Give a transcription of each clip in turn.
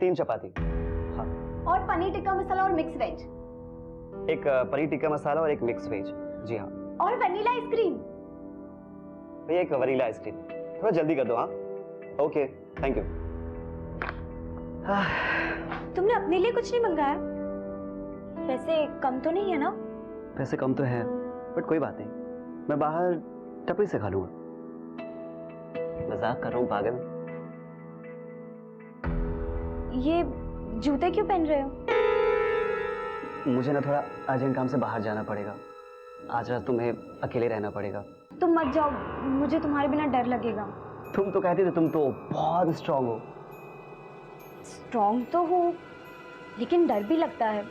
3 चपाती। हाँ। और पनीर टिक्का मसाला और मिक्स वेज। एक पनीर टिक्का मसाला और एक मिक्स वेज। जी हाँ। और वनीला आइसक्रीम। भैया एक वनीला आइसक्रीम, थोड़ा जल्दी कर दो। हाँ ओके थैंक यू। तुमने अपने लिए कुछ नहीं मंगाया? वैसे कम तो नहीं है ना? पैसे कम तो है बट कोई बात नहीं, मैं बाहर टपरी से खा लूंगा। मजाक कर रहा हूँ पागल। ये जूते क्यों पहन रहे हो? मुझे ना थोड़ा अर्जेंट काम से बाहर जाना पड़ेगा, आज रात तुम्हें अकेले रहना पड़ेगा। तुम मत जाओ, मुझे तुम्हारे बिना डर लगेगा। तुम तो कहती थी तुम तो बहुत स्ट्रांग हो। स्ट्रांग तो हूँ लेकिन डर भी लगता है,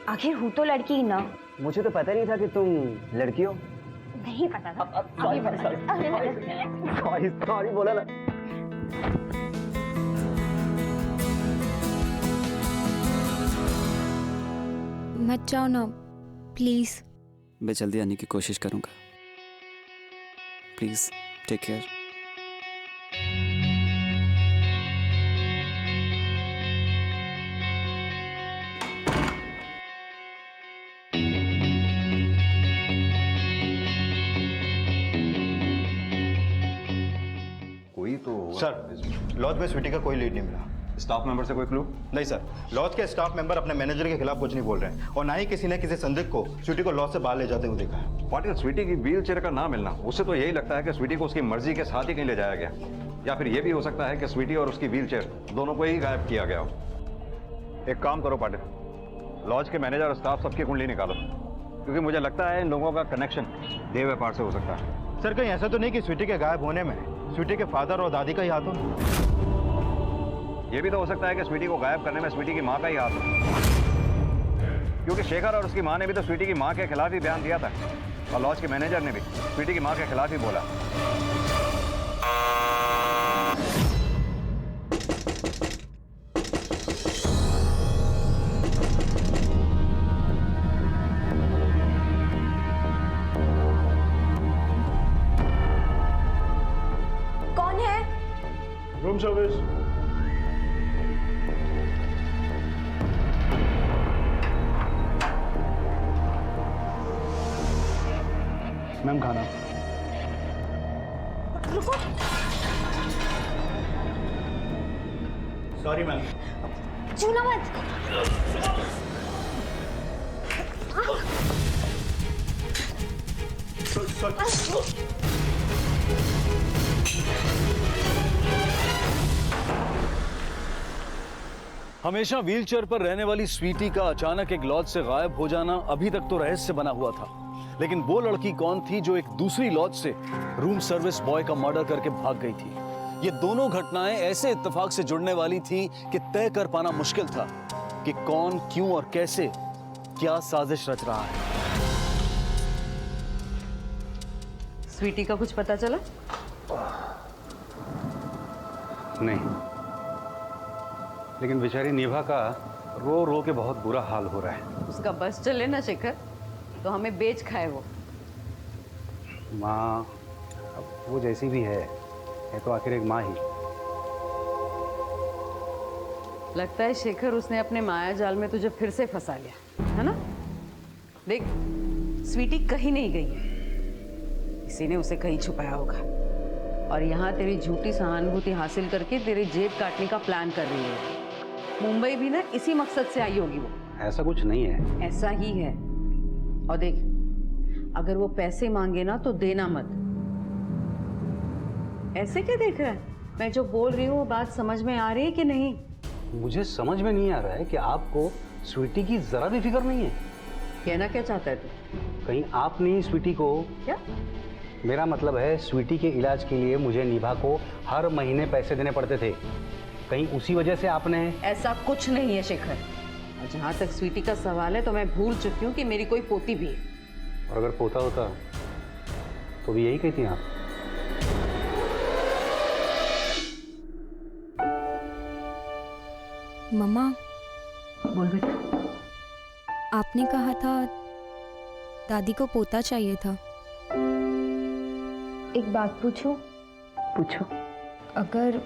आखिर हूँ तो लड़की ही ना। मुझे तो पता नहीं था कि तुम लड़की हो। नहीं पता था। सॉरी बोला ना। मत जाओ ना प्लीज। मैं जल्दी आने की कोशिश करूंगा, प्लीज टेक केयर। कोई तो सर लॉज में स्वीटी का कोई लीड नहीं मिला। स्टाफ मेंबर से कोई क्लू? नहीं सर, लॉज के स्टाफ मेंबर अपने मैनेजर के खिलाफ कुछ नहीं बोल रहे हैं और ना ही किसी ने किसी संदिग्ध को स्वीटी को लॉज से बाहर ले जाते हुए देखा है। पाटिल, स्वीटी की व्हील चेयर का ना मिलना, उससे तो यही लगता है कि स्वीटी को उसकी मर्जी के साथ ही कहीं ले जाया गया, या फिर यह भी हो सकता है कि स्वीटी और उसकी व्हील चेयर दोनों को ही गायब किया गया हो। एक काम करो पाटिल, लॉज के मैनेजर और स्टाफ सबकी कुंडली निकालो, क्योंकि मुझे लगता है इन लोगों का कनेक्शन देह व्यापार से हो सकता है। सर कहीं ऐसा तो नहीं कि स्वीटी के गायब होने में स्वीटी के फादर और दादी का ही हाथ हो? यह भी तो हो सकता है कि स्वीटी को गायब करने में स्वीटी की माँ का ही हाथ हो, क्योंकि शेखर और उसकी माँ ने भी तो स्वीटी की माँ के खिलाफ ही बयान दिया था, और लॉज के मैनेजर ने भी स्वीटी की माँ के खिलाफ ही बोला। कौन है? Room service. मैम खाना। रुको। Sorry ma'am. छूना मत। हमेशा व्हीलचेयर पर रहने वाली स्वीटी का अचानक एक लॉज से गायब हो जाना अभी तक तो रहस्य बना हुआ था, लेकिन वो लड़की कौन थी जो एक दूसरी लॉज से रूम सर्विस बॉय का मर्डर करके भाग गई थी? ये दोनों घटनाएं ऐसे इत्तेफाक से जुड़ने वाली थी कि तय कर पाना मुश्किल था कि कौन, क्यों और कैसे क्या साजिश रच रहा है। स्वीटी का कुछ पता चला? नहीं, लेकिन बेचारी निभा का रो रो के बहुत बुरा हाल हो रहा है। उसका बस चले ना शेखर, तो हमें बेच खाए वो। माँ, अब वो जैसी भी है तो आखिर एक माँ ही। लगता है शेखर उसने अपने माया जाल में तुझे फिर से फंसा लिया है ना? देख, स्वीटी कहीं नहीं गई है, किसी ने उसे कहीं छुपाया होगा, और यहाँ तेरी झूठी सहानुभूति हासिल करके तेरी जेब काटने का प्लान कर रही है। मुंबई भी ना इसी मकसद से आई होगी वो। ऐसा कुछ नहीं है। ऐसा ही है। और देख, अगर वो पैसे मांगे ना तो देना मत। ऐसे क्या देख रहा है? मैं जो बोल रही हूँ वो बात समझ में आ रही है कि नहीं? मुझे समझ में नहीं आ रहा है कि आपको स्वीटी की जरा भी फिक्र नहीं है। कहना क्या चाहता है तू? कहीं आप नहीं स्वीटी को? क्या? मेरा मतलब है स्वीटी के इलाज के लिए मुझे निभा को हर महीने पैसे देने पड़ते थे, कहीं उसी वजह से आपने? ऐसा कुछ नहीं है शेखर, और जहाँ तक स्वीटी का सवाल है तो मैं भूल चुकी हूँ कि मेरी कोई पोती भी है। और अगर पोता होता तो भी यही कहती आप? मम्मा। बोल बेटा। आपने कहा था दादी को पोता चाहिए था। एक बात पूछूं? पूछो। अगर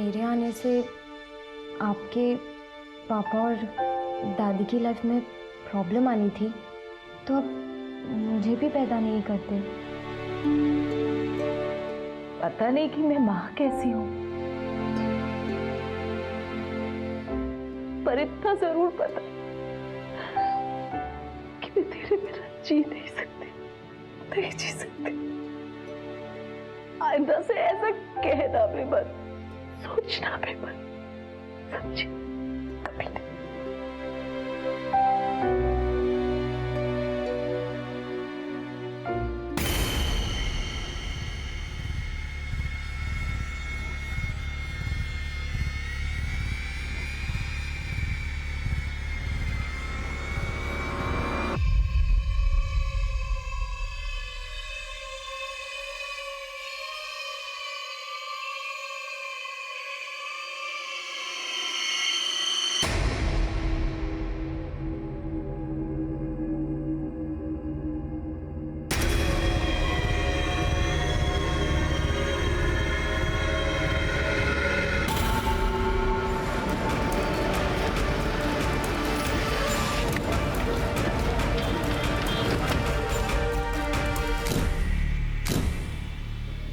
मेरे आने से आपके पापा और दादी की लाइफ में प्रॉब्लम आनी थी, तो अब मुझे भी पैदा नहीं करते। पता नहीं कि मैं माँ कैसी हूँ, पर इतना जरूर पता कि मैं तेरे बिना जी नहीं सकती, नहीं जी सकती। आइंदा से ऐसा कहना भी मत, सोचना भी मत, समझी? कभी नहीं।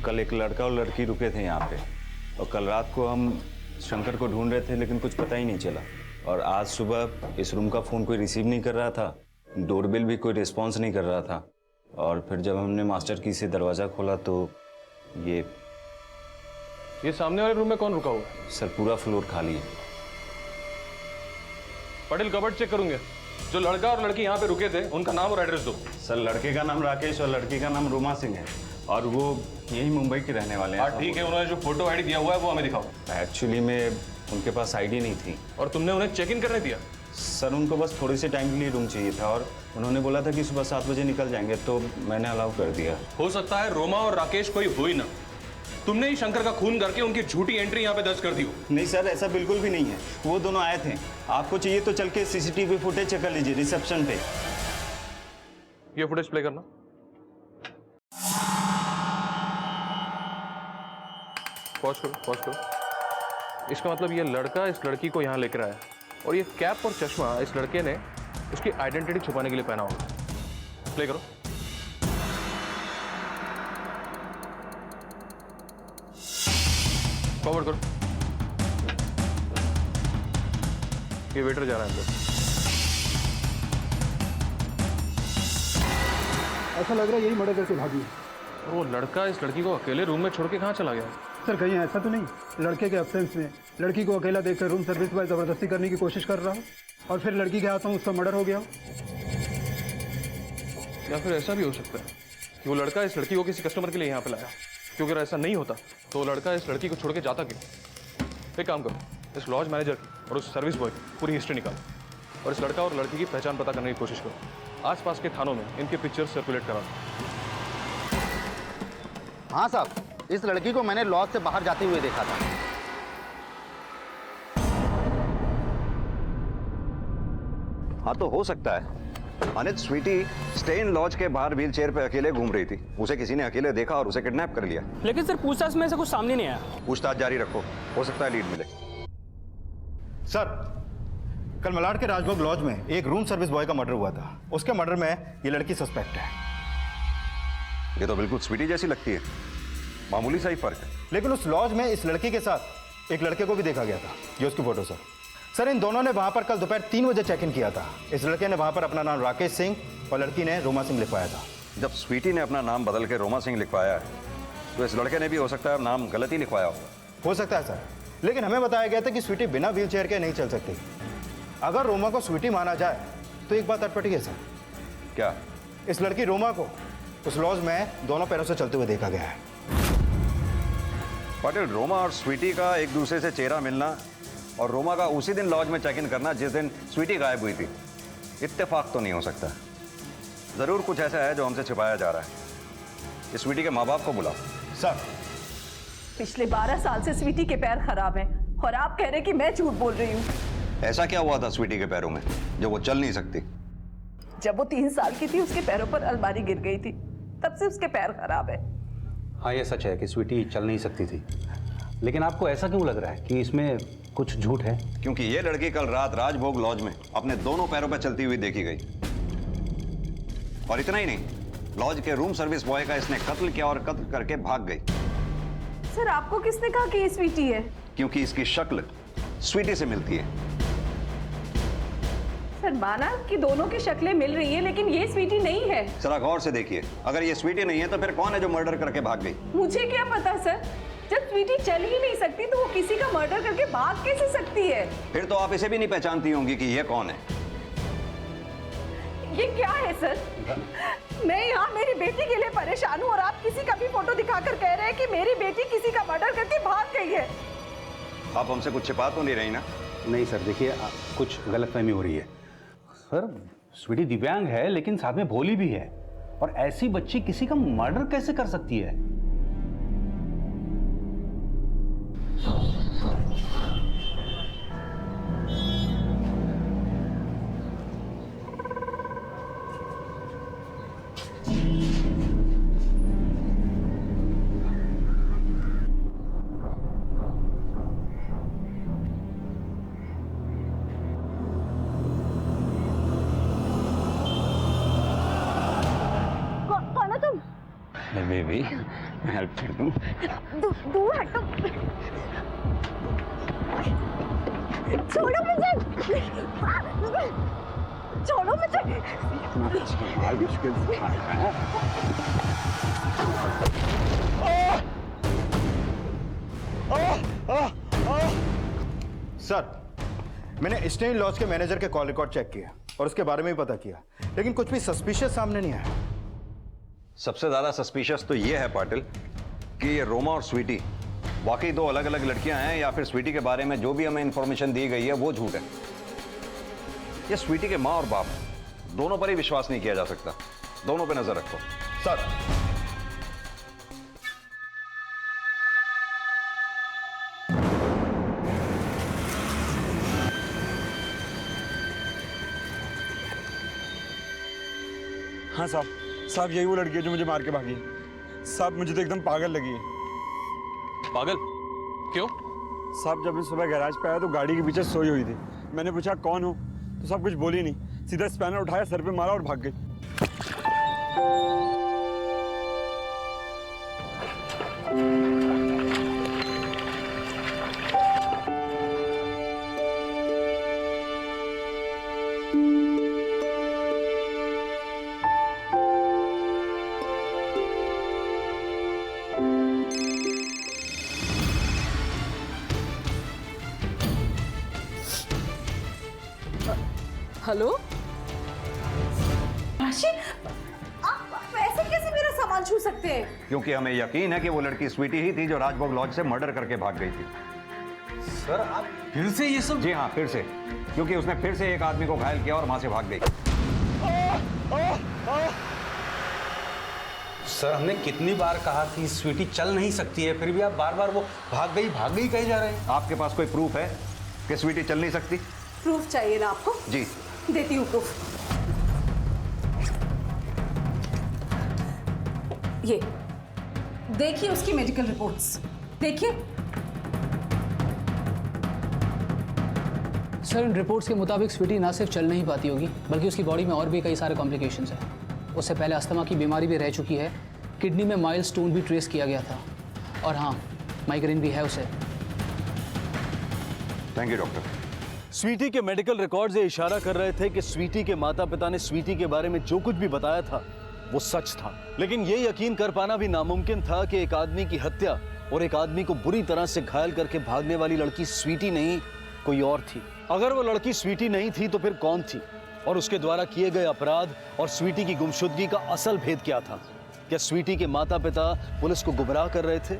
कल एक लड़का और लड़की रुके थे यहाँ पे, और कल रात को हम शंकर को ढूंढ रहे थे लेकिन कुछ पता ही नहीं चला। और आज सुबह इस रूम का फ़ोन कोई रिसीव नहीं कर रहा था, डोरबेल भी कोई रिस्पॉन्स नहीं कर रहा था। और फिर जब हमने मास्टर की से दरवाज़ा खोला तो ये सामने वाले रूम में कौन रुका हुआ है? सर पूरा फ्लोर खाली है। पटेल कबर्ड चेक करूंगे। जो लड़का और लड़की यहाँ पे रुके थे उनका नाम और एड्रेस दो। सर लड़के का नाम राकेश और लड़की का नाम रोमा सिंह है, और वो यही मुंबई के रहने वाले हैं। ठीक है, उन्होंने जो फोटो आईडी दिया हुआ है वो हमें दिखाओ। एक्चुअली में उनके पास आईडी नहीं थी। और तुमने उन्हें चेक इन करने दिया? सर उनको बस थोड़े से टाइम के लिए रूम चाहिए था, और उन्होंने बोला था कि सुबह 7 बजे निकल जाएंगे, तो मैंने अलाउ कर दिया। हो सकता है रोमा और राकेश कोई हो ही ना, तुमने ही शंकर का खून करके उनकी झूठी एंट्री यहाँ पे दर्ज कर दी हो। नहीं सर, ऐसा बिल्कुल भी नहीं है। वो दोनों आए थे। आपको चाहिए तो चल के सीसीटीवी फुटेज चेक कर लीजिए रिसेप्शन पे। ये फुटेज प्ले करना। पॉज करो। इसका मतलब ये लड़का इस लड़की को यहाँ लेकर आया, और ये कैप और चश्मा इस लड़के ने उसकी आइडेंटिटी छुपाने के लिए पहना होगा। प्ले करो। फॉरवर्ड करो। ये वेटर जा रहा है अंदर। ऐसा लग रहा है यही मर्डर करके भागी है। और वो लड़का इस लड़की को अकेले रूम में छोड़ के कहाँ चला गया? सर कहीं ऐसा तो नहीं लड़के के एब्सेंस में लड़की को अकेला देखकर रूम सर्विस बॉय जबरदस्ती करने की कोशिश कर रहा हो, और फिर लड़की के हाथों उसका मर्डर हो गया हो? या फिर ऐसा भी हो सकता है कि वो लड़का इस लड़की को किसी कस्टमर के लिए यहाँ पे लाया, क्योंकि अगर ऐसा नहीं होता तो वो लड़का इस लड़की को छोड़ के जाता क्यों? एक काम करो, इस लॉज मैनेजर की और उस सर्विस बॉय की पूरी हिस्ट्री निकालो, और इस लड़का और लड़की की पहचान पता करने की कोशिश करो। आसपास के थानों में इनके पिक्चर्स सर्कुलेट करा दो। हाँ साहब, इस लड़की को मैंने लॉज से बाहर जाते हुए देखा था। हाँ तो हो सकता है अनित स्वीटी स्टे इन लॉज के बाहर व्हील चेयर पे अकेले घूम रही थी, उसे किसी ने अकेले देखा और उसे किडनैप कर लिया। लेकिन सर पूछताछ में से कुछ सामने नहीं आया। पूछताछ जारी रखो, हो सकता है लीड मिले। सर कल मलाड के राजभोग लॉज में एक रूम सर्विस बॉय का मर्डर हुआ था। उसके मर्डर में ये लड़की सस्पेक्ट है। ये तो बिल्कुल स्वीटी जैसी लगती है, मामूली सा ही फर्क है। लेकिन उस लॉज में इस लड़की के साथ एक लड़के को भी देखा गया था। ये उसकी फोटो सर इन दोनों ने वहां पर कल दोपहर 3 बजे चेक इन किया था। इस लड़के ने वहां पर अपना नाम राकेश सिंह और लड़की ने रोमा सिंह लिखवाया था। जब स्वीटी ने अपना नाम बदल के रोमा सिंह लिखवाया है तो इस लड़के ने भी हो सकता है नाम गलत ही लिखवाया हो सकता है सर, लेकिन हमें बताया गया था कि स्वीटी बिना व्हील चेयर के नहीं चल सकती। अगर रोमा को स्वीटी माना जाए तो एक बात अटपटी है सर। क्या? इस लड़की रोमा को उस लॉज में दोनों पैरों से चलते हुए देखा गया है। पटेल, रोमा और स्वीटी का एक दूसरे से चेहरा मिलना और रोमा का उसी दिन लॉज में चेक इन करना जिस दिन स्वीटी गायब हुई थी, इत्तेफाक तो नहीं हो सकता। जरूर कुछ ऐसा है जो हमसे छिपाया जा रहा है। इस स्वीटी के माँ बाप को बुलाओ। सर पिछले 12 साल से स्वीटी के पैर खराब हैं, और आप कह रहे हैं कि मैं झूठ बोल रही हूँ। ऐसा क्या हुआ था स्वीटी के पैरों में जो वो चल नहीं सकती? जब वो 3 साल की थी उसके पैरों पर अलमारी गिर गई थी, तब से उसके पैर खराब है। हाँ ये सच है कि स्वीटी चल नहीं सकती थी, लेकिन आपको ऐसा क्यों लग रहा है कि इसमें कुछ झूठ है? क्योंकि ये लड़की कल रात राजभोग लॉज में अपने दोनों पैरों पर चलती हुई देखी गई। और इतना ही नहीं, लॉज के रूम सर्विस बॉय का इसने कत्ल किया और कत्ल करके भाग गई। सर आपको किसने कहा कि ये स्वीटी है? क्योंकि इसकी शक्ल स्वीटी से मिलती है। सर माना कि दोनों की शक्लें मिल रही हैं, लेकिन ये स्वीटी नहीं है। जरा गौर से देखिए, अगर ये स्वीटी नहीं है तो फिर कौन है जो मर्डर करके भाग गई? मुझे क्या पता सर, जब स्वीटी चल ही नहीं सकती तो वो किसी का मर्डर करके भाग कैसे सकती है? फिर तो आप इसे भी नहीं पहचानती होंगी कि ये कौन है। ये क्या है सर? मैं यहाँ मेरी बेटी के लिए परेशान हूँ और आप किसी का भी फोटो दिखाकर कह रहे हैं कि मेरी बेटी किसी का मर्डर करके भाग गई है। आप हमसे कुछ छिपा तो नहीं रही ना? नहीं सर, देखिए कुछ गलतफहमी हो रही है। सर स्वीटी दिव्यांग है लेकिन साथ में भोली भी है, और ऐसी बच्ची किसी का मर्डर कैसे कर सकती है? बेबी मैं हेल्प कर दूं? दूर हटो, छोड़ो मुझे, छोड़ो मुझे। मुश्किल से सर, मैंने स्टेन लॉज के मैनेजर के कॉल रिकॉर्ड चेक किया और उसके बारे में भी पता किया, लेकिन कुछ भी सस्पिशियस सामने नहीं आया। सबसे ज्यादा सस्पिशियस तो ये है पाटिल कि ये रोमा और स्वीटी वाकई दो अलग अलग लड़कियां हैं, या फिर स्वीटी के बारे में जो भी हमें इंफॉर्मेशन दी गई है वो झूठ है। ये स्वीटी के माँ और बाप दोनों पर ही विश्वास नहीं किया जा सकता। दोनों पे नजर रखो। सर, हाँ साहब यही वो लड़की है जो मुझे मार के भागी। साहब मुझे तो एकदम पागल लगी है। पागल क्यों? साहब जब मैं सुबह गैराज पे आया तो गाड़ी के पीछे सोई हुई थी। मैंने पूछा कौन हो, तो साहब कुछ बोली नहीं, सीधा स्पैनर उठाया, सर पे मारा और भाग गई। हेलो राशि, आप ऐसे कैसे मेरा सामान छू सकते हैं? क्योंकि हमें यकीन है कि वो लड़की स्वीटी ही थी जो राजभोग लॉज से मर्डर करके भाग गई थी। सर आप फिर से ये सब? जी हाँ, फिर से, क्योंकि उसने फिर से एक आदमी को घायल किया और वहां से भाग गई। सर हमने कितनी बार कहा कि स्वीटी चल नहीं सकती है, फिर भी आप बार बार वो भाग गई कहे जा रहे हैं। आपके पास कोई प्रूफ है कि स्वीटी चल नहीं सकती? प्रूफ चाहिए ना आपको? जी देती हूँ प्रूफ। ये देखिए उसकी मेडिकल रिपोर्ट्स, देखिए। सर इन रिपोर्ट्स के मुताबिक स्वीटी ना सिर्फ चल नहीं पाती होगी, बल्कि उसकी बॉडी में और भी कई सारे कॉम्प्लिकेशंस हैं। उससे पहले अस्थमा की बीमारी भी रह चुकी है, किडनी में माइल्ड स्टोन भी ट्रेस किया गया था, और हाँ माइग्रेन भी है उसे। Thank you doctor. स्वीटी के मेडिकल रिकॉर्ड्स ये इशारा कर रहे थे कि स्वीटी के माता पिता ने स्वीटी के बारे में जो कुछ भी बताया था वो सच था, लेकिन ये यकीन कर पाना भी नामुमकिन था कि एक आदमी की हत्या और एक आदमी को बुरी तरह से घायल करके भागने वाली लड़की स्वीटी नहीं कोई और थी। अगर वो लड़की स्वीटी नहीं थी तो फिर कौन थी, और उसके द्वारा किए गए अपराध और स्वीटी की गुमशुदगी का असल भेद क्या था? क्या स्वीटी के माता पिता पुलिस को गुमराह कर रहे थे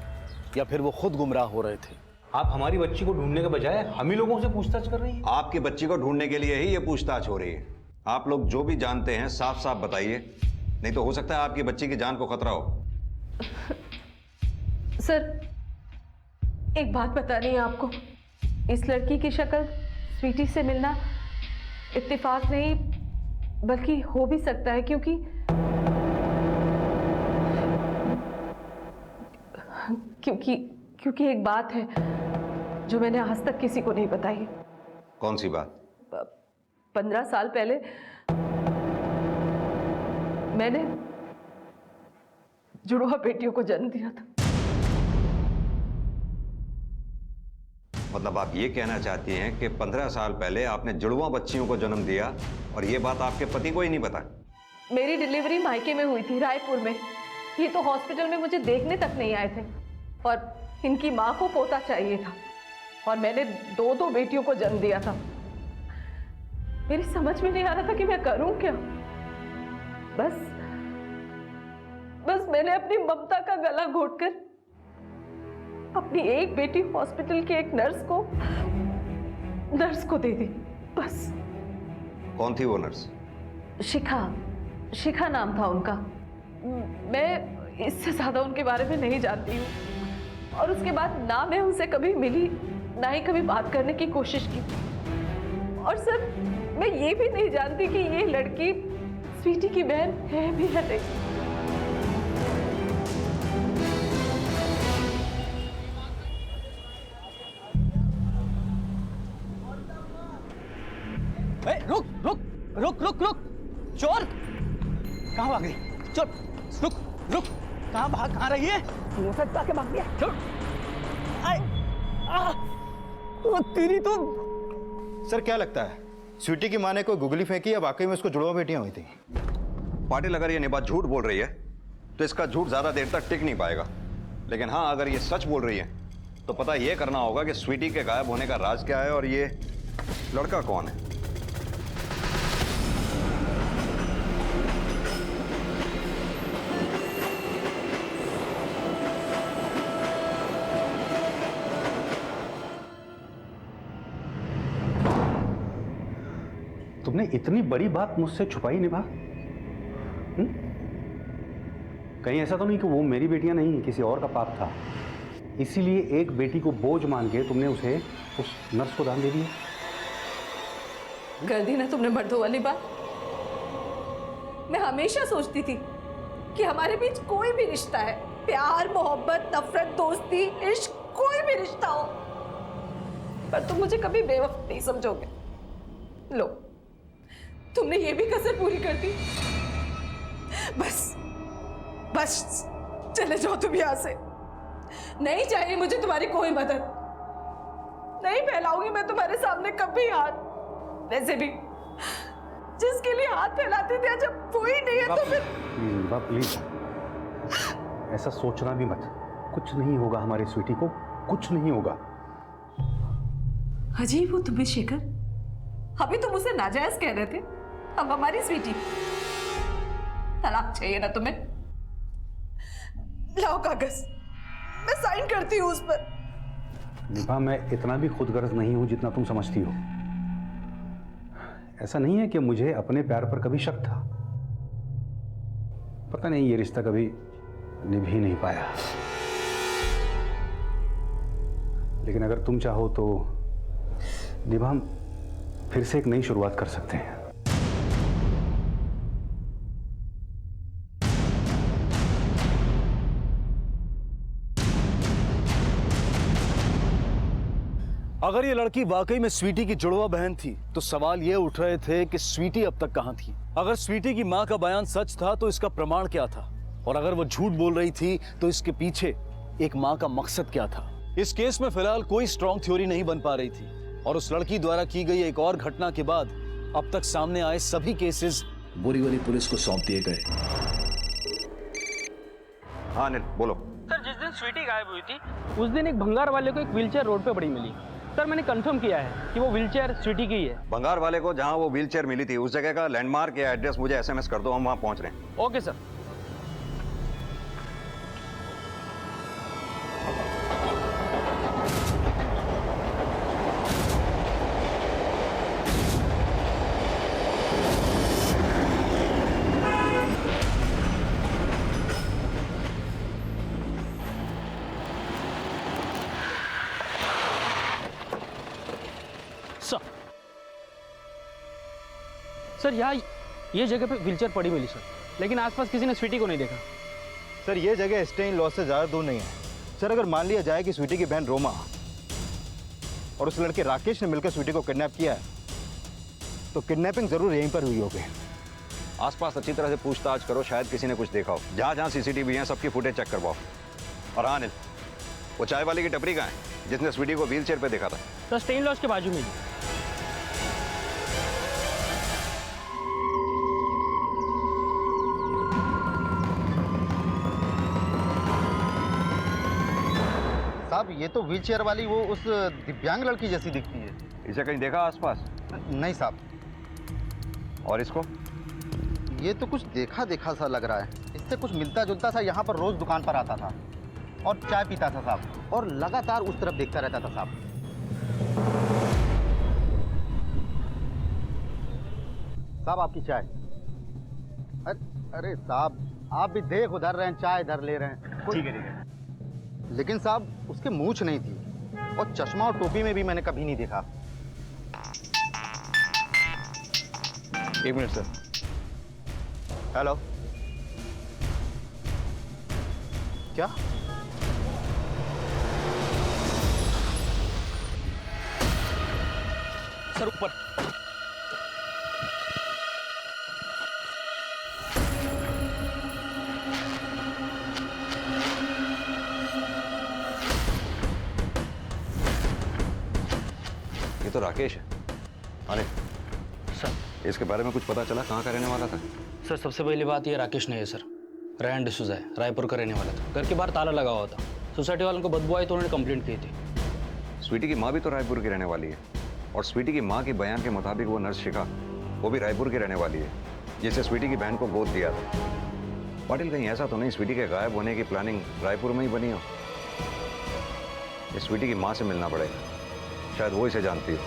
या फिर वो खुद गुमराह हो रहे थे? आप हमारी बच्ची को ढूंढने के बजाय हम ही लोगों से पूछताछ कर रही हैं। आपकी बच्ची को ढूंढने के लिए ही ये पूछताछ हो रही है। आप लोग जो भी जानते हैं साफ साफ बताइए, नहीं तो हो सकता है आपकी बच्ची की जान को खतरा हो। सर एक बात बतानी है आपको, इस लड़की की शक्ल स्वीटी से मिलना इत्तेफाक नहीं बल्कि हो भी सकता है, क्योंकि एक बात है जो मैंने आज तक किसी को नहीं बताई। कौन सी बात? 15 साल पहले मैंने जुड़वा बेटियों को जन्म दिया था। मतलब आप ये कहना चाहती हैं कि 15 साल पहले आपने जुड़वा बच्चियों को जन्म दिया और ये बात आपके पति को ही नहीं पता? मेरी डिलीवरी मायके में हुई थी, रायपुर में। ये तो हॉस्पिटल में मुझे देखने तक नहीं आए थे और इनकी माँ को पोता चाहिए था और मैंने 2 बेटियों को जन्म दिया था। मेरी समझ में नहीं आ रहा था कि मैं करूं क्या। बस मैंने अपनी ममता का गला घोटकर अपनी एक बेटी हॉस्पिटल की एक नर्स को दे दी, बस। कौन थी वो नर्स? शिखा नाम था उनका। मैं इससे ज्यादा उनके बारे में नहीं जानती हूँ और उसके बाद ना मैं उनसे कभी मिली, ना ही कभी बात करने की कोशिश की। और सर, मैं ये भी नहीं जानती कि ये लड़की स्वीटी की बहन है भी है नहीं। रुक रुक रुक रुक रुक, चोर कहाँ भाग गई? चोर, रुक रुक, कहाँ रही है? मोटरसाइकिल के भाग गया। चोर, तेरी तो। सर क्या लगता है, स्वीटी की माँ ने कोई गुगली फेंकी या वाकई में उसको जुड़वा बेटियां हुई थी? पाटिल, अगर ये निभा झूठ बोल रही है तो इसका झूठ ज्यादा देर तक टिक नहीं पाएगा। लेकिन हाँ, अगर ये सच बोल रही है तो पता ये करना होगा कि स्वीटी के गायब होने का राज क्या है और ये लड़का कौन है। तुमने इतनी बड़ी बात मुझसे छुपाई निभा? कहीं ऐसा तो नहीं कि वो मेरी बेटियां नहीं, किसी और का पाप था, इसीलिए एक बेटी को बोझ मान के तुमने उसे उस नर्स को दान दे दिया? कर दी ना तुमने मर्दों वाली बात। मैं हमेशा सोचती थी कि हमारे बीच कोई भी रिश्ता है, प्यार, मोहब्बत, नफरत, दोस्ती, इश्क, कोई भी रिश्ता हो, पर तुम मुझे कभी बेवकूफ नहीं समझोगे। लो, तुमने ये भी कसर पूरी कर दी। बस चले जाओ तुम यहां से। नहीं चाहिए मुझे तुम्हारी कोई मदद। नहीं फैलाऊंगी मैं तुम्हारे सामने कभी हाथ। वैसे भी जिसके लिए हाथ फैलाती थी जब वो ही नहीं है तो फिर। प्लीज ऐसा सोचना भी मत। कुछ नहीं होगा हमारी स्वीटी को, कुछ नहीं होगा। अजीब हो तुम्हें शेखर, अभी तुम उसे नाजायज कह रहे थे, अब हमारी स्वीटी। तलाक चाहिए ना तुम्हें? लाओ कागज, मैं साइन करती हूँ उस पर। निभा, मैं इतना भी खुदगर्ज नहीं हूं जितना तुम समझती हो। ऐसा नहीं है कि मुझे अपने प्यार पर कभी शक था, पता नहीं ये रिश्ता कभी निभ ही नहीं पाया। लेकिन अगर तुम चाहो तो निभा, हम फिर से एक नई शुरुआत कर सकते हैं। अगर ये लड़की वाकई में स्वीटी की जुड़वा बहन थी तो सवाल ये उठ रहे थे कि स्वीटी अब तक कहां थी। अगर स्वीटी की मां का बयान सच था तो इसका प्रमाण क्या था, और अगर वो झूठ बोल रही थी तो इसके पीछे एक मां का मकसद क्या था। इस केस में फिलहाल कोई स्ट्रॉन्ग थ्योरी नहीं बन पा रही थी, और उस लड़की द्वारा की गई एक और घटना के बाद अब तक सामने आए सभी केसेस बोरीवली पुलिस को सौंप दिए गए। हाँ अनिल, बोलो। सर, जिस दिन स्वीटी गायब हुई थी उस दिन एक भंगार वाले को एक व्हीलचेयर रोड पे पड़ी मिली। सर, मैंने कंफर्म किया है कि वो व्हीलचेयर स्वीटी की ही है। भंगार वाले को जहां वो व्हीलचेयर मिली थी उस जगह का लैंडमार्क या एड्रेस मुझे SMS कर दो, हम वहां पहुंच रहे हैं। Okay sir. सर, यहाँ ये जगह पे व्हीलचेयर पड़ी मिली सर, लेकिन आसपास किसी ने स्वीटी को नहीं देखा। सर, ये जगह स्टेइन लॉज से ज़्यादा दूर नहीं है। सर अगर मान लिया जाए कि स्वीटी की बहन रोमा और उस लड़के राकेश ने मिलकर स्वीटी को किडनैप किया है, तो किडनैपिंग जरूर यहीं पर हुई होगी। आसपास अच्छी तरह से पूछताछ करो, शायद किसी ने कुछ देखा हो। जहाँ जहाँ सीसीटीवी है सबकी फुटेज चेक करवाओ। और हाँ अनिल, वो चाय वाले की टपरी कहाँ है जिसने स्वीटी को व्हील चेयर पर देखा था? तो स्टेन लॉज के बाजू में ही। साहब ये तो व्हील चेयर वाली वो उस दिव्यांग लड़की जैसी दिखती है। इसे कहीं देखा आसपास? नहीं साहब। और इसको? ये तो कुछ देखा देखा सा लग रहा है। इससे कुछ मिलता जुलता सा। यहाँ पर रोज दुकान पर आता था और चाय पीता था साहब, और लगातार उस तरफ देखता रहता था साहब। साहब आपकी चाय। अरे साहब आप भी देख उधर रहे हैं, चाय इधर ले रहे हैं। ठीक है ठीक है। लेकिन साहब उसके मूंछ नहीं थी, और चश्मा और टोपी में भी मैंने कभी नहीं देखा। एक मिनट सर। हेलो, क्या? सर ऊपर। ये तो राकेश है। अरे सर इसके बारे में कुछ पता चला? कहाँ का रहने वाला था? सर सबसे पहली बात ये राकेश नहीं है सर, रेहान डिसूजा है, रायपुर का रहने वाला था। घर के बाहर ताला लगा हुआ था। सोसाइटी वालों को बदबू आई तो उन्होंने कंप्लेंट की थी। स्वीटी की माँ भी तो रायपुर की रहने वाली है, और स्वीटी की माँ के बयान के मुताबिक वो नर्स शिखा वो भी रायपुर की रहने वाली है, जिसे स्वीटी की बहन को गोद दिया था। पाटिल कहीं ऐसा तो नहीं स्वीटी के गायब होने की प्लानिंग रायपुर में ही बनी हो? ये स्वीटी की माँ से मिलना पड़ेगा, शायद वो इसे जानती हो।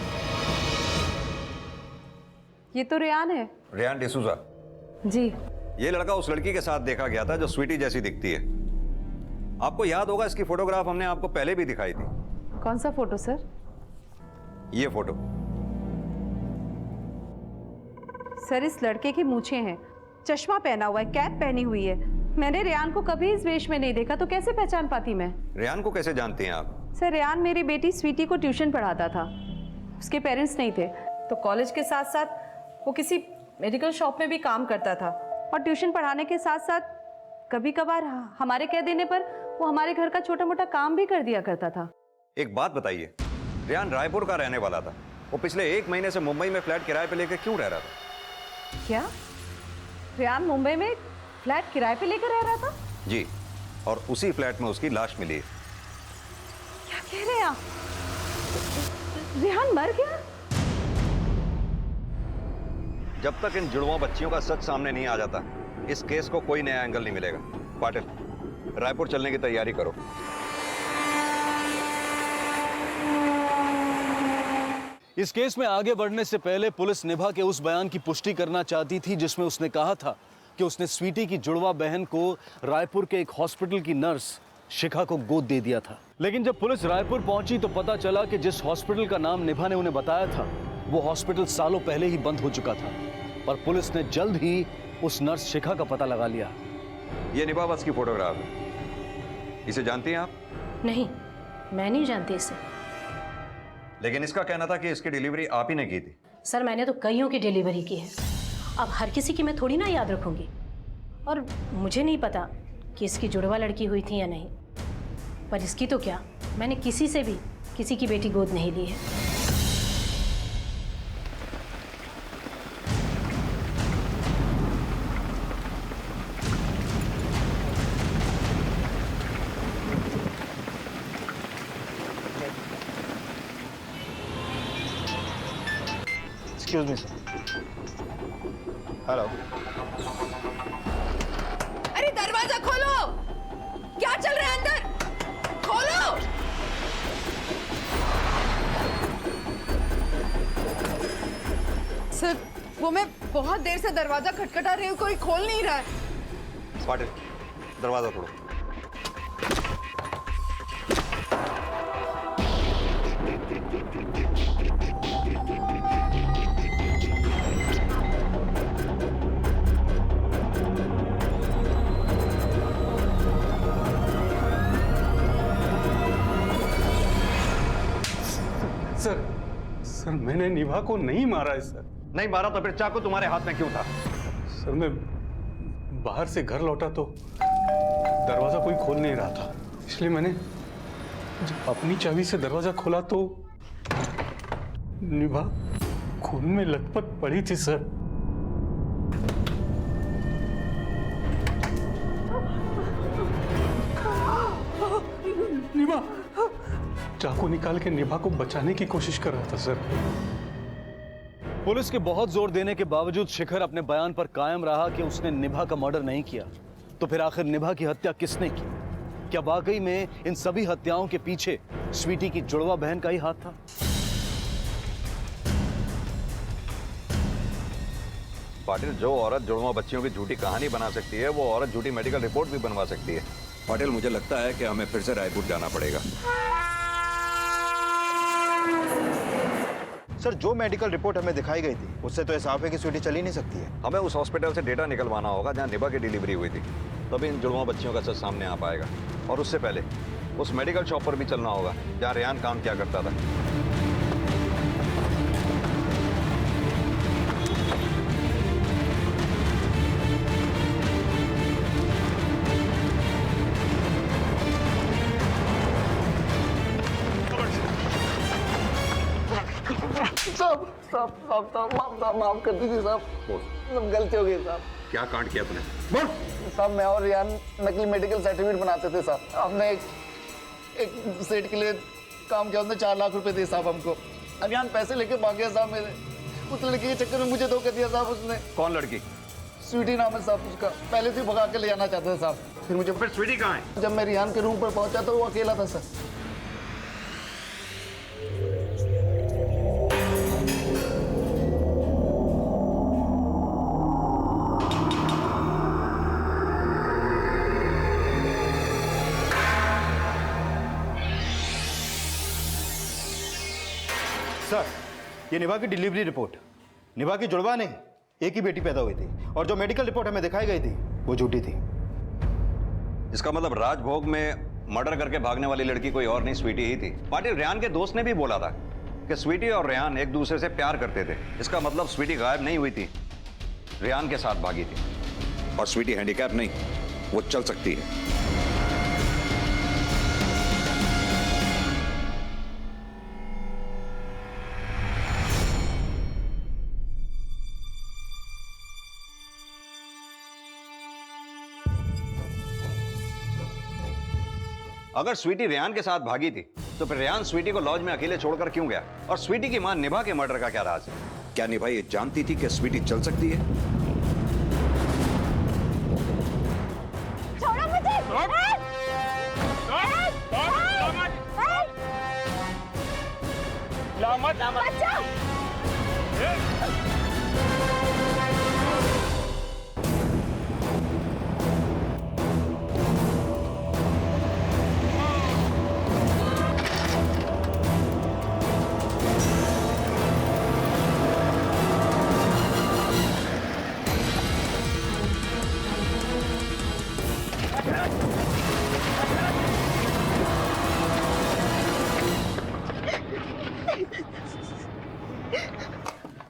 ये तो रेहान है। रेहान डिसूजा जी। ये लड़का उस लड़की के साथ देखा गया था जो स्वीटी जैसी दिखती है। आपको याद होगा इसकी फोटोग्राफ हमने आपको पहले भी दिखाई थी। कौन सा फोटो सर? ये फोटो। सर इस लड़के की मूछें हैं, चश्मा पहना हुआ है, कैप पहनी हुई है। मैंने रेहान को कभी इस वेश में नहीं देखा, तो कैसे पहचान पाती मैं? रेहान को कैसे जानती हैं आप? सर रेहान मेरी बेटी स्वीटी को ट्यूशन पढ़ाता था। उसके पेरेंट्स नहीं थे, तो कॉलेज के साथ साथ वो किसी मेडिकल शॉप में भी काम करता था, और ट्यूशन पढ़ाने के साथ साथ कभी कभार हमारे कह देने पर वो हमारे घर का छोटा मोटा काम भी कर दिया करता था। एक बात बताइए, रेहान रायपुर का रहने वाला था, वो पिछले 1 महीने से मुंबई में फ्लैट किराए पे लेकर क्यों रह रहा था? क्या रेहान मुंबई में फ्लैट किराए पे लेकर रह रहा था? जी, और उसी फ्लैट में उसकी लाश मिली है। क्या कह रहे हैं आप? रेहान मर गया? जब तक इन जुड़वा बच्चियों का सच सामने नहीं आ जाता, इस केस को कोई नया एंगल नहीं मिलेगा। पाटिल, रायपुर चलने की तैयारी करो। इस केस में आगे बढ़ने से पहले पुलिस निभा के उस बयान की पुष्टि करना चाहती थी जिसमें उसने कहा था कि उसने स्वीटी की जुड़वा बहन को रायपुर के एक हॉस्पिटल की नर्स शिखा को गोद दे दिया था। लेकिन जब पुलिस रायपुर पहुंची तो पता चला कि जिस हॉस्पिटल का नाम निभा ने उन्हें बताया था वो हॉस्पिटल सालों पहले ही बंद हो चुका था, पर पुलिस ने जल्द ही उस नर्स शिखा का पता लगा लिया। ये निभा बस की फोटोग्राफ है। इसे जानती हैं आप? नहीं, मैं नहीं जानती इसे। लेकिन इसका कहना था कि इसकी डिलीवरी आप ही ने की थी। सर मैंने तो कईयों की डिलीवरी की है, अब हर किसी की मैं थोड़ी ना याद रखूंगी। और मुझे नहीं पता कि इसकी जुड़वा लड़की हुई थी या नहीं, पर इसकी तो क्या, मैंने किसी से भी किसी की बेटी गोद नहीं ली है। Excuse me sir. हेलो। अरे दरवाजा खोलो, क्या चल रहा है अंदर? खोलो। सर वो मैं बहुत देर से दरवाजा खटखटा रही हूँ, कोई खोल नहीं रहा है। पाटिल, दरवाजा तोड़ो। सर मैंने निभा को नहीं मारा है सर। नहीं मारा तो फिर चाकू तुम्हारे हाथ में क्यों था? सर मैं बाहर से घर लौटा तो दरवाजा कोई खोल नहीं रहा था, इसलिए मैंने जब अपनी चाबी से दरवाजा खोला तो निभा खून में लथपथ पड़ी थी सर। निभा चाकू निकाल के निभा को बचाने की कोशिश कर रहा था सर। पुलिस के बहुत जोर देने के बावजूद शिखर अपने बयान पर कायम रहा कि उसने निभा का मर्डर नहीं किया। तो फिर आखिर निभा की हत्या किसने की? क्या वाकई में इन सभी हत्याओं के पीछे स्वीटी की जुड़वा बहन का ही हाथ था? पाटिल, जो औरत जुड़वा बच्चियों की झूठी कहानी बना सकती है, वो औरत झूठी मेडिकल रिपोर्ट भी बनवा सकती है। पाटिल, मुझे लगता है कि हमें फिर से रायपुर जाना पड़ेगा। सर, जो मेडिकल रिपोर्ट हमें दिखाई गई थी उससे तो साफ है कि स्वीटी चल ही नहीं सकती है। हमें उस हॉस्पिटल से डेटा निकलवाना होगा जहां निभा की डिलीवरी हुई थी, तभी इन जुड़वा बच्चियों का सच सामने आ पाएगा। और उससे पहले उस मेडिकल शॉप पर भी चलना होगा जहां रेहान काम किया करता था। साहब माफ कर दीजिए साहब, सब गलती हो गई साहब। क्या कांड किया तूने? साहब, मैं और रियान नकली मेडिकल सर्टिफिकेट बनाते थे साहब। हमने एक सेठ के लिए काम किया, उसने 4 लाख रुपए दिए साहब हमको। अब रियान पैसे लेके भाग गया साहब मेरे। उस लड़की के चक्कर में मुझे धोखा दिया साहब उसने। कौन लड़की? स्वीटी नाम है साहब उसका। पहले से भगा के ले जाना चाहता था साहब। फिर स्वीटी कहाँ है? जब मैं रियान के रूम पर पहुंचा तो वो अकेला था सर। सर, ये निभा की डिलीवरी रिपोर्ट, निभा की जुड़वा नहीं, एक ही बेटी पैदा हुई थी। और जो मेडिकल रिपोर्ट हमें दिखाई गई थी वो झूठी थी। इसका मतलब राजभोग में मर्डर करके भागने वाली लड़की कोई और नहीं, स्वीटी ही थी। पाटिल, रेहान के दोस्त ने भी बोला था कि स्वीटी और रेहान एक दूसरे से प्यार करते थे। इसका मतलब स्वीटी गायब नहीं हुई थी, रेहान के साथ भागी थी। और स्वीटी हैंडीकैप नहीं, वो चल सकती है। अगर स्वीटी रेहान के साथ भागी थी तो फिर रेहान स्वीटी को लॉज में अकेले छोड़कर क्यों गया? और स्वीटी की मां निभा के मर्डर का क्या राज है? क्या निभा ये जानती थी कि स्वीटी चल सकती है? छोड़ो मुझे! बचाओ!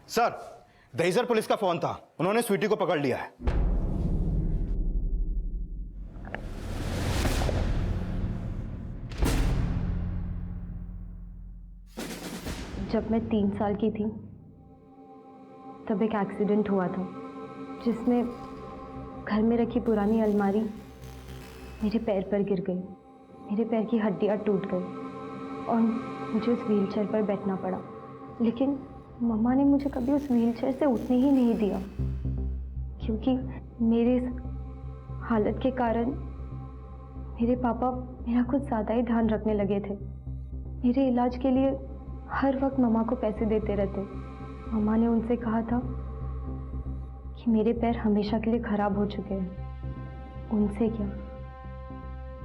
सर, दहीसर पुलिस का फोन था, उन्होंने स्वीटी को पकड़ लिया है। जब मैं 3 साल की थी तब एक एक्सीडेंट हुआ था जिसमें घर में रखी पुरानी अलमारी मेरे पैर पर गिर गई। मेरे पैर की हड्डियां टूट गई और मुझे उस व्हीलचेयर पर बैठना पड़ा। लेकिन मम्मा ने मुझे कभी उस व्हीलचेयर से उठने ही नहीं दिया, क्योंकि मेरे इस हालत के कारण मेरे पापा मेरा कुछ ज़्यादा ही ध्यान रखने लगे थे। मेरे इलाज के लिए हर वक्त मम्मा को पैसे देते रहते। मम्मा ने उनसे कहा था कि मेरे पैर हमेशा के लिए ख़राब हो चुके हैं। उनसे क्या,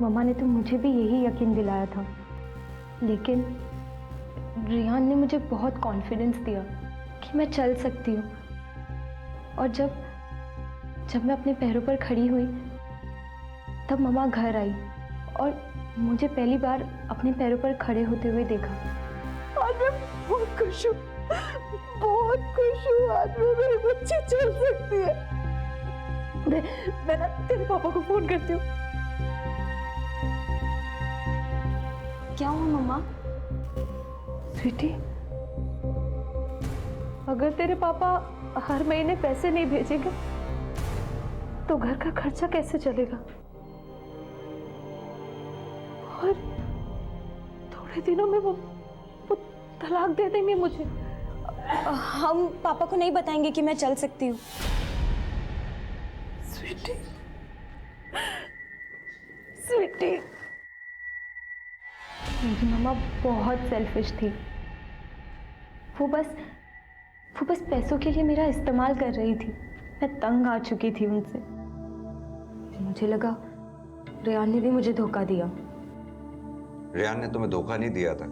मम्मा ने तो मुझे भी यही यकीन दिलाया था। लेकिन रेहान ने मुझे बहुत कॉन्फिडेंस दिया कि मैं चल सकती हूँ। और जब मैं अपने पैरों पर खड़ी हुई तब मम्मा घर आई और मुझे पहली बार अपने पैरों पर खड़े होते हुए देखा। आज मैं बहुत खुश हूँ, बहुत खुश हूँ। आज मैं मेरी बच्ची चल सकती है। मैं ना तेरे पापा को फोन करती हूँ। क्या हुआ मम्मा? स्वीटी, अगर तेरे पापा हर महीने पैसे नहीं भेजेंगे तो घर का खर्चा कैसे चलेगा? और थोड़े दिनों में वो तलाक दे देंगे मुझे। हम पापा को नहीं बताएंगे कि मैं चल सकती हूँ। स्वीटी, स्वीटी, मेरी मम्मा बहुत सेल्फिश थी। वो बस पैसों के लिए मेरा इस्तेमाल कर रही थी। मैं तंग आ चुकी थी उनसे। मुझे लगा रेयान ने भी मुझे धोखा दिया। रेयान ने तुम्हें धोखा नहीं दिया था,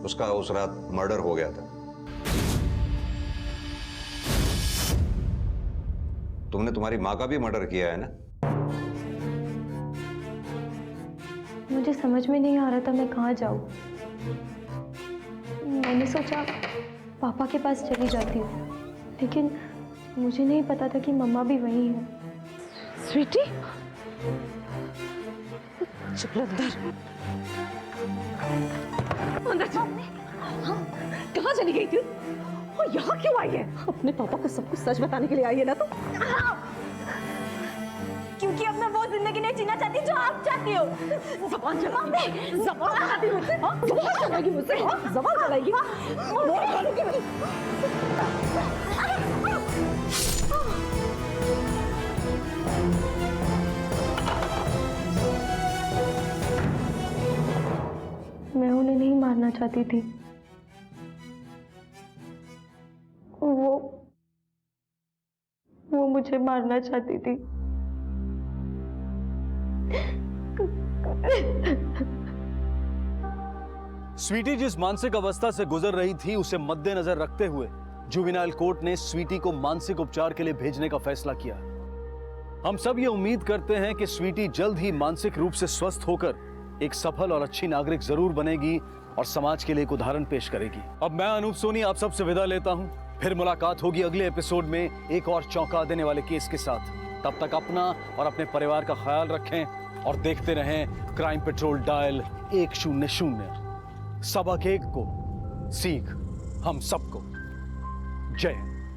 उसका उस रात मर्डर हो गया था। तुमने तुम्हारी माँ का भी मर्डर किया है ना? मुझे समझ में नहीं आ रहा था मैं कहाँ जाऊँ। मैंने सोचा पापा के पास चली जाती हूँ, लेकिन मुझे नहीं पता था कि मम्मा भी वहीं है। स्वीटी, चल अंदर चल। कहाँ चली गई थी? और यहाँ क्यों आई है? अपने पापा को सब कुछ सच बताने के लिए आई है ना तू? क्योंकि अब मैं वो जिंदगी नहीं जीना चाहती जो आप चाहती हो। ज़बान चलाएगी, ज़बान चलाएगी मुझसे, ज़बान चलाएगी मुझसे, ज़बान चलाएगी। मैं उन्हें नहीं मारना चाहती थी। वो मुझे मारना चाहती थी। स्वीटी जिस मानसिक अवस्था से गुजर रही थी उसे मद्देनजर रखते हुए जुवेनाइल कोर्ट ने स्वीटी को मानसिक उपचार के लिए भेजने का फैसला किया। हम सब ये उम्मीद करते हैं कि स्वीटी जल्द ही मानसिक रूप से स्वस्थ होकर एक सफल और अच्छी नागरिक जरूर बनेगी और समाज के लिए एक उदाहरण पेश करेगी। अब मैं अनूप सोनी आप सबसे विदा लेता हूं। फिर मुलाकात होगी अगले एपिसोड में एक और चौंका देने वाले केस के साथ। तब तक अपना और अपने परिवार का ख्याल रखें और देखते रहें क्राइम पेट्रोल डायल 100। सबक एक को सीख हम सबको। जय हिंद।